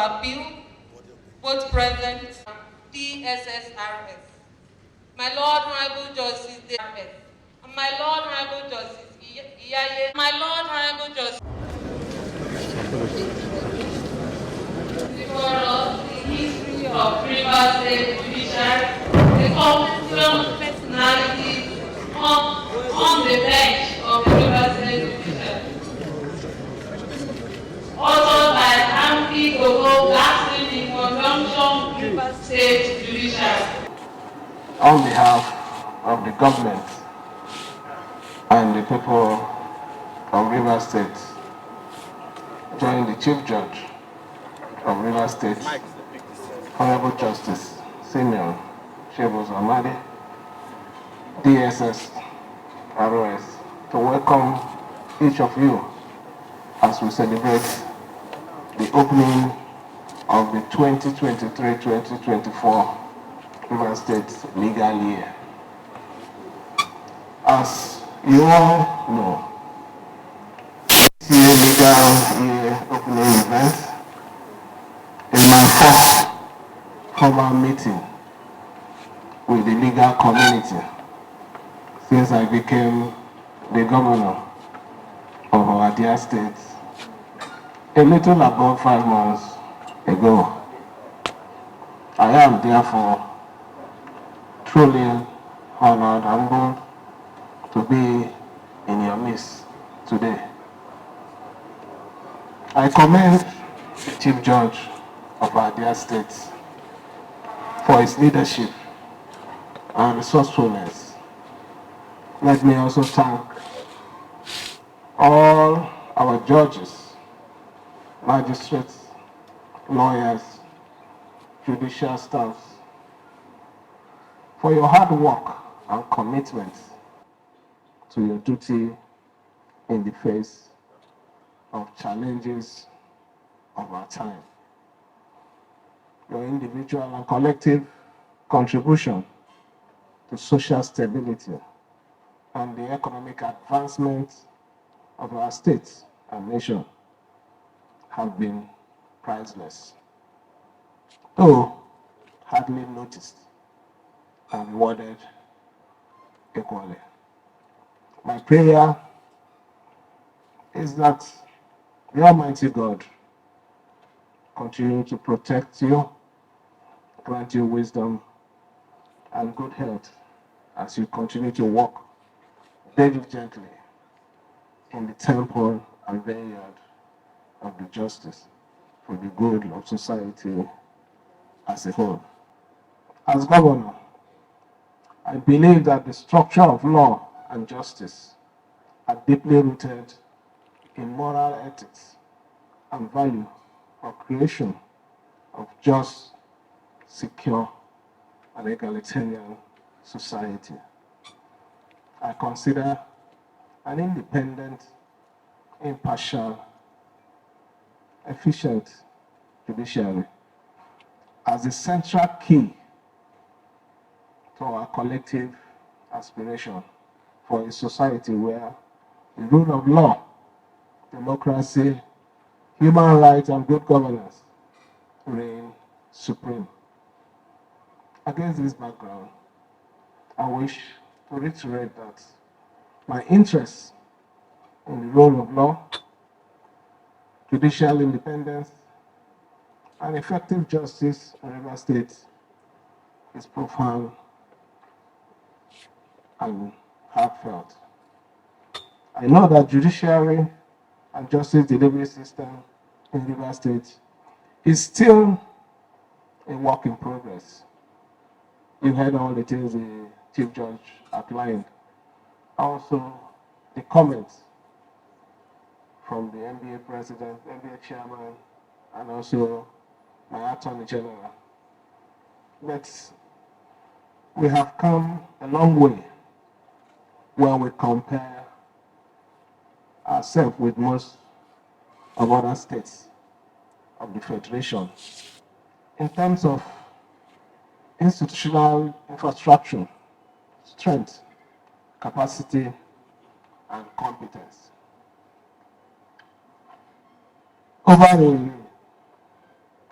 Appeal, both present, TSSRS. My Lord Honorable Justice DRS, and my Lord Honorable Justice Iyaye, my Lord Honorable Justice. Before us, the history of Rivers State Judiciary, the confluence of personalities on the bench of the Rivers State Judiciary. Authored by Ampi Gogo, lastly in conjunction with Rivers State Judiciary. On behalf of the government and the people of Rivers State, join the Chief Judge of Rivers State, Honorable Justice Simeon Shebos Amadi, DSS, ROS, to welcome each of you as we celebrate the opening of the 2023-2024 Rivers State legal year. As you all know, this legal year opening event is my first formal meeting with the legal community since I became the governor of our dear state a little above 5 months ago. I am therefore truly honored and humbled to be in your midst today. I commend the Chief Judge of our dear state for his leadership and resourcefulness. Let me also thank all our judges, magistrates, lawyers, judicial staffs for your hard work and commitment to your duty in the face of challenges of our time. Your individual and collective contribution to social stability and the economic advancement of our state and nation have been priceless, though hardly noticed and rewarded equally. My prayer is that the Almighty God continue to protect you, grant you wisdom and good health as you continue to walk diligently in the temple and vineyard of the justice for the good of society as a whole. As governor, I believe that the structure of law and justice are deeply rooted in moral ethics and value for creation of just, secure, and egalitarian society. I consider an independent, impartial, efficient judiciary as the central key to our collective aspiration for a society where the rule of law, democracy, human rights, and good governance reign supreme. Against this background, I wish to reiterate that my interest in the rule of law, judicial independence, and effective justice in Rivers State is profound and heartfelt. I know that judiciary and justice delivery system in Rivers State is still a work in progress. You heard all the things the Chief Judge outlined. Also, the comments from the NBA President, NBA Chairman, and also my Attorney General. But we have come a long way when we compare ourselves with most of other states of the Federation in terms of institutional infrastructure, strength, capacity, and competence. Over a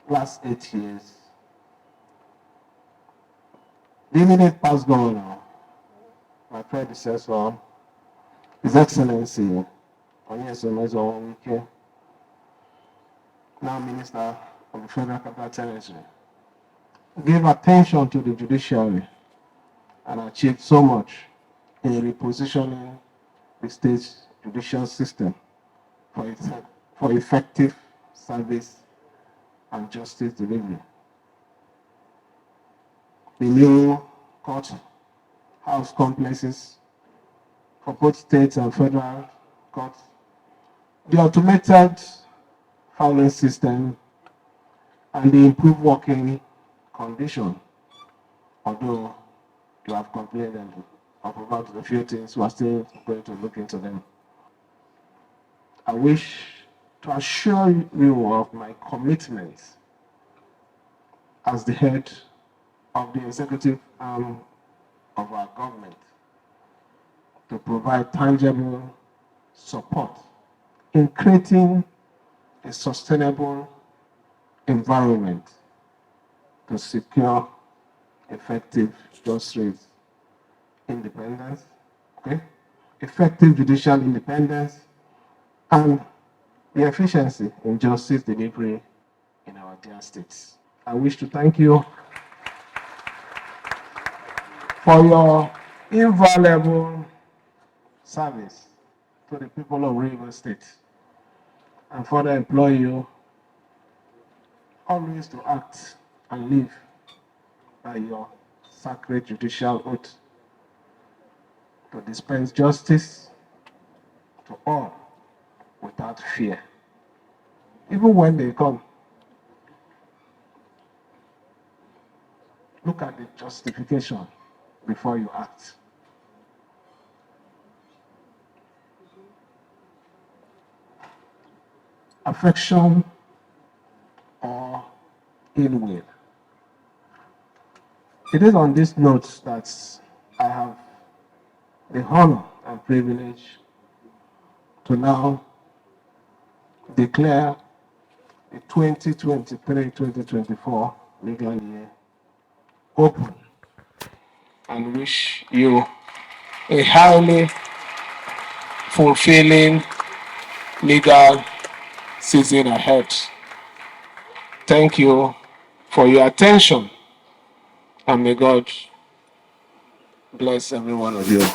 last 8 years, the immediate past governor, my predecessor, His Excellency Wike, now Minister of the Federal Capital Territory, gave attention to the judiciary and achieved so much in repositioning the state's judicial system for effective service and justice delivery. The new court house complexes for both states and federal courts, the automated filing system, and the improved working condition, although you have complained about a few things, we are still going to look into them. I wish to assure you of my commitment as the head of the executive arm of our government to provide tangible support in creating a sustainable environment to secure effective justice independence, effective judicial independence, and the efficiency in justice delivery in our dear states. I wish to thank you for your invaluable service to the people of Rivers State, and further implore you always to act and live by your sacred judicial oath to dispense justice to all without fear. Even when they come, look at the justification before you act. Affection or ill will. It is on this note that I have the honor and privilege to now declare the 2023-2024 legal year open and wish you a highly fulfilling legal season ahead. Thank you for your attention, and may God bless every one of you.